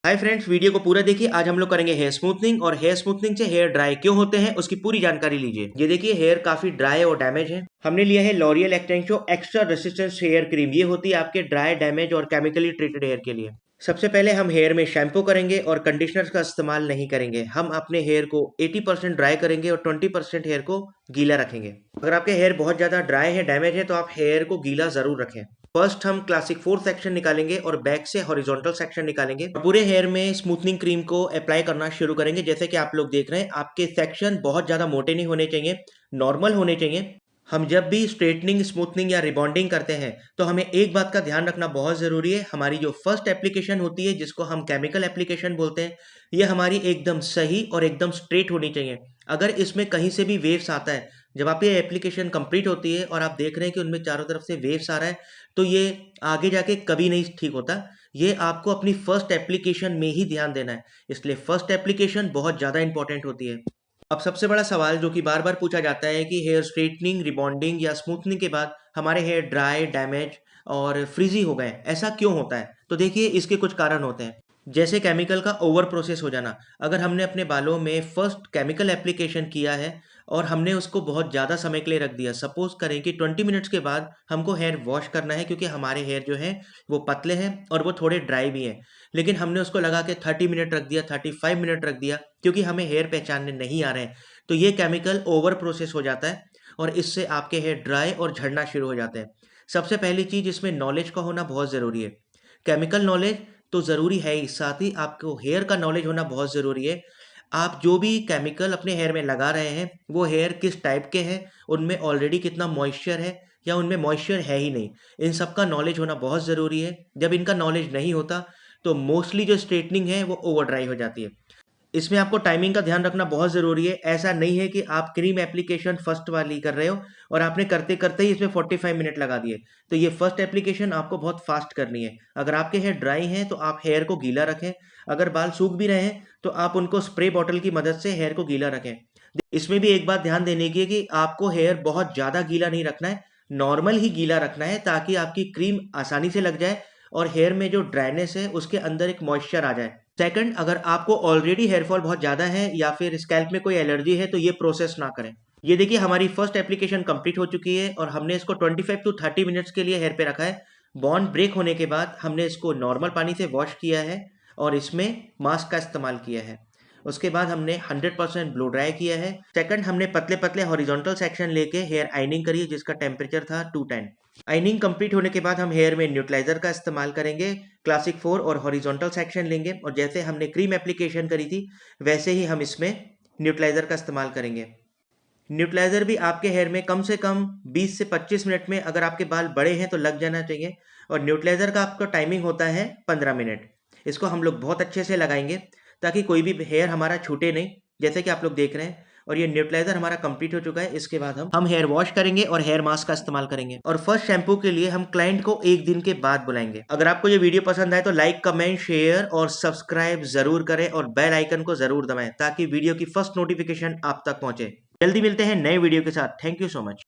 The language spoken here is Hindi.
हाय फ्रेंड्स, वीडियो को पूरा देखिए। आज हम लोग करेंगे हेयर स्मूथनिंग, और हेयर स्मूथनिंग से हेयर ड्राई क्यों होते हैं उसकी पूरी जानकारी लीजिए। ये देखिए, हेयर काफी ड्राई और डैमेज है। हमने लिया है L'Oreal Xtenso extra resistance hair cream. ये होती है आपके ड्राई, डैमेज और केमिकली ट्रीटेड हेयर के लिए। सबसे पहले हम हेयर में शैम्पू करेंगे और कंडीशनर का इस्तेमाल नहीं करेंगे। हम अपने हेयर को 80% ड्राई करेंगे और 20% हेयर को गीला रखेंगे। अगर आपके हेयर बहुत ज़्यादा ड्राई है, डैमेज है, तो आप हेयर को गीला ज़रूर रखें। फर्स्ट हम क्लासिक 4 सेक्शन निकालेंगे और बैक से हॉरिजॉन्टल सेक्शन निकालेंगे। पूरे हेयर में स्मूथनिंग क्रीम को अप्लाई करना शुरू करेंगे। जैसे कि आप लोग देख रहे हैं, आपके सेक्शन बहुत ज़्यादा मोटे नहीं होने चाहिए, नॉर्मल होने चाहिए। हम जब भी स्ट्रेटनिंग, स्मूथनिंग या रिबॉन्डिंग करते हैं तो हमें एक बात का ध्यान रखना बहुत ज़रूरी है। हमारी जो फर्स्ट एप्लीकेशन होती है, जिसको हम केमिकल एप्लीकेशन बोलते हैं, ये हमारी एकदम सही और एकदम स्ट्रेट होनी चाहिए। अगर इसमें कहीं से भी वेव्स आता है, जब आपकी एप्लीकेशन कंप्लीट होती है और आप देख रहे हैं कि उनमें चारों तरफ से वेव्स आ रहा है, तो ये आगे जाके कभी नहीं ठीक होता। ये आपको अपनी फर्स्ट एप्लीकेशन में ही ध्यान देना है, इसलिए फर्स्ट एप्लीकेशन बहुत ज़्यादा इंपॉर्टेंट होती है। अब सबसे बड़ा सवाल जो कि बार बार पूछा जाता है कि हेयर स्ट्रेटनिंग, रिबॉन्डिंग या स्मूथनिंग के बाद हमारे हेयर ड्राई, डैमेज और फ्रीजी हो गए, ऐसा क्यों होता है? तो देखिए, इसके कुछ कारण होते हैं। जैसे केमिकल का ओवर प्रोसेस हो जाना। अगर हमने अपने बालों में फर्स्ट केमिकल एप्लीकेशन किया है और हमने उसको बहुत ज़्यादा समय के लिए रख दिया, सपोज करें कि 20 मिनट्स के बाद हमको हेयर वॉश करना है, क्योंकि हमारे हेयर जो है वो पतले हैं और वो थोड़े ड्राई भी हैं, लेकिन हमने उसको लगा के 30 मिनट रख दिया, 35 मिनट रख दिया, क्योंकि हमें हेयर पहचानने नहीं आ रहे हैं, तो ये केमिकल ओवर प्रोसेस हो जाता है और इससे आपके हेयर ड्राई और झड़ना शुरू हो जाते हैं। सबसे पहली चीज़, इसमें नॉलेज का होना बहुत ज़रूरी है। केमिकल नॉलेज तो ज़रूरी है ही, साथ ही आपको हेयर का नॉलेज होना बहुत ज़रूरी है। आप जो भी केमिकल अपने हेयर में लगा रहे हैं, वो हेयर किस टाइप के हैं, उनमें ऑलरेडी कितना मॉइस्चर है या उनमें मॉइस्चर है ही नहीं, इन सब का नॉलेज होना बहुत ज़रूरी है। जब इनका नॉलेज नहीं होता, तो मोस्टली जो स्ट्रेटनिंग है वो ओवर ड्राई हो जाती है। इसमें आपको टाइमिंग का ध्यान रखना बहुत ज़रूरी है। ऐसा नहीं है कि आप क्रीम एप्लीकेशन फर्स्ट वाली कर रहे हो और आपने करते-करते ही इसमें 45 मिनट लगा दिए। तो ये फर्स्ट एप्लीकेशन आपको बहुत फास्ट करनी है। अगर आपके हेयर ड्राई हैं तो आप हेयर को गीला रखें। अगर बाल सूख भी रहे हैं तो आप उनको स्प्रे बॉटल की मदद से हेयर को गीला रखें। इसमें भी एक बात ध्यान देने की है कि आपको हेयर बहुत ज़्यादा गीला नहीं रखना है, नॉर्मल ही गीला रखना है, ताकि आपकी क्रीम आसानी से लग जाए और हेयर में जो ड्राइनेस है उसके अंदर एक मॉइस्चर आ जाए। सेकंड, अगर आपको ऑलरेडी हेयर फॉल बहुत ज़्यादा है या फिर स्कैल्प में कोई एलर्जी है, तो ये प्रोसेस ना करें। ये देखिए, हमारी फर्स्ट एप्लीकेशन कंप्लीट हो चुकी है और हमने इसको 25 टू 30 मिनट्स के लिए हेयर पे रखा है। बॉन्ड ब्रेक होने के बाद हमने इसको नॉर्मल पानी से वॉश किया है और इसमें मास्क का इस्तेमाल किया है। उसके बाद हमने 100% ब्लो ड्राई किया है। सेकंड, हमने पतले पतले हॉरिजॉन्टल सेक्शन लेके हेयर आइनिंग करी है, जिसका टेम्परेचर था 210। आइनिंग कंप्लीट होने के बाद हम हेयर में न्यूट्रलाइजर का इस्तेमाल करेंगे। क्लासिक 4 और हॉरिजॉन्टल सेक्शन लेंगे और जैसे हमने क्रीम एप्लीकेशन करी थी, वैसे ही हम इसमें न्यूट्रलाइजर का इस्तेमाल करेंगे। न्यूट्रलाइजर भी आपके हेयर में कम से कम 20 से 25 मिनट में, अगर आपके बाल बड़े हैं तो लग जाना चाहिए, और न्यूट्रलाइजर का आपका टाइमिंग होता है 15 मिनट। इसको हम लोग बहुत अच्छे से लगाएंगे ताकि कोई भी हेयर हमारा छूटे नहीं, जैसे कि आप लोग देख रहे हैं। और ये न्यूट्रलाइजर हमारा कंप्लीट हो चुका है। इसके बाद हम हेयर वॉश करेंगे और हेयर मास्क का इस्तेमाल करेंगे, और फर्स्ट शैम्पू के लिए हम क्लाइंट को 1 दिन के बाद बुलाएंगे। अगर आपको ये वीडियो पसंद आए तो लाइक, कमेंट, शेयर और सब्सक्राइब जरूर करें और बेल आइकन को जरूर दबाएं, ताकि वीडियो की फर्स्ट नोटिफिकेशन आप तक पहुंचे। जल्दी मिलते हैं नए वीडियो के साथ। Thank you so much.